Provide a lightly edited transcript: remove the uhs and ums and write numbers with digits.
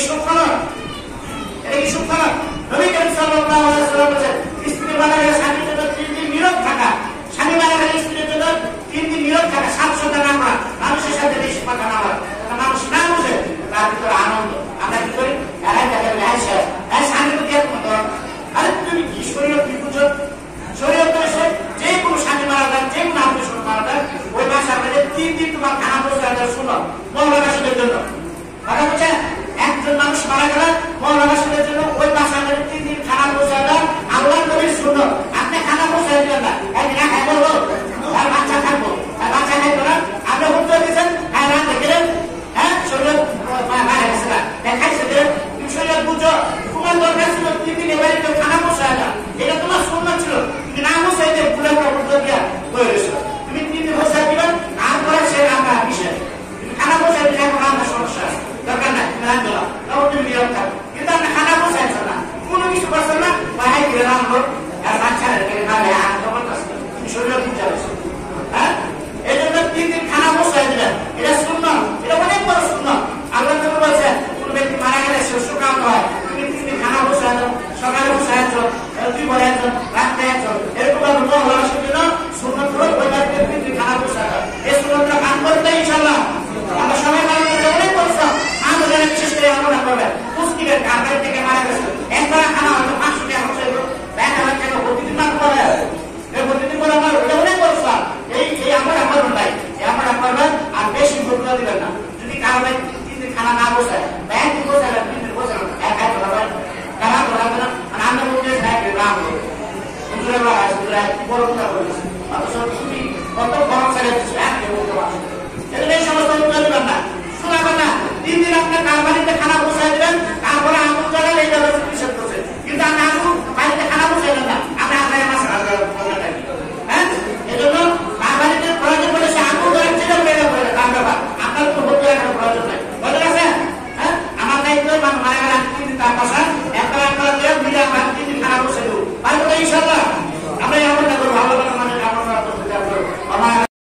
সুখ হলো? এটা কি সুখ হলো? নবী করিম সাল্লাল্লাহু আলাইহি ওয়াসাল্লাম বলেছেন স্ত্রী মারা গেলে স্বামীর জন্য 3 দিন নীরব থাকা, স্বামী মারা গেলে স্ত্রীর জন্য 3 দিন নীরব থাকা, 700 টাকা আমরা মানুষের সাথে বেশি কথা না বলা, মানুষ না বুঝে তার ভিতরে আনন্দ। আমরা কি করি? স্বামী তো দিয়ে মতো, আরে তুমি কি শরীর কি বুঝো? শরীর যে কোনো স্বামী মারা যান, যে কোনো আত্মীয় স্বজন মারা যান, ওই মাসে আপনাদের 3 দিন তোমার খানা পৌঁছে শুনো মহল্লাবাসীদের জন্য। কথা বলছেন একজন মানুষ মারা গেলে মহল্লাবাসীদের জন্য ওই মাসে আপনাদের 3 দিন খানা পৌঁছে দেন। আল্লাহ নবীর শুনো, আপনি খানা পৌঁছে দিবেন না, একদিন খাই বলবো আর বাচ্চা থাকবো, আর বাচ্চা খাইবো না, আপনি উত্তর দিচ্ছেন হ্যাঁ রাত দেখলেন, হ্যাঁ শরীর মারা গেছে না দেখাইছে দিলেন, তুমি শরীর বুঝো তোমার দরকার ছিল 3 দিন এবারে কেউ খানা পৌঁছে দেন, এটা তোমার সুন্নাত ছিল, কিন্তু না পৌঁছে দিয়ে পুরো উত্তর দিয়া হয়ে গেছিল। তুমি 3 দিন পৌঁছে দিবেন আর পরে সে রান্না বিষয় খানা পৌঁছে দিলে এখন রান্নার সমস্যা দরকার নাই, তুমি রান্না দাও তখন তুমি নিয়ম থাকো, কিন্তু আপনি খানা পৌঁছাইছ না, কোনো কিছু করছেন না, বাহাই গিয়ে রান্না আর বাচ্চা তুমি শরীরে বুঝা হয়েছে। হ্যাঁ এই জন্য 3 দিন খানা পৌঁছাই দিলেন, এটা সুন্নাত, এটা অনেক বড় সুন্নাত। আল্লাহ নবী বলেছেন কোন ব্যক্তি মারা গেলে সে সুকাম হয়, তুমি 3 দিন খানা পৌঁছাই দাও, সকালে পৌঁছাই একজন, দুই পরে একজন, রাত্রে একজন, এরকম ভাবে মহল্লাবাসীর জন্য সুন্নাত হলো ওই বাড়িতে 3 দিন খানা পৌঁছাই দাও। এই সুন্নাতটা কাম করতে ইনশাআল্লাহ আমরা সবাই পালন করতে অনেক পরিশ্রম। আমাদের বিশেষ করে আমরা করবেন পুষ্টিকের কারবারি থেকে মারা গেছে একবার খানা হয়তো 500 টাকা খরচ হইল, 1000 টাকা প্রতিদিন না করে প্রতিদিন করে আমার ওটা অনেক পরিশ্রম। এই আমরা করবেন ভাই, আমরা করবেন আর বেশি ভোগ দিবেন না। যদি কারবারি 3 দিন খানা না বসায় বা 1 দিন বসায় 2 দিন বসায় একাই ধরাবেন তারা ধরাবে না, মানে আমরা মধ্যে রাম বড় কথা বলেছি অথচ তুমি কত বড় ছেড়ে দিচ্ছ এক বলতে পারছো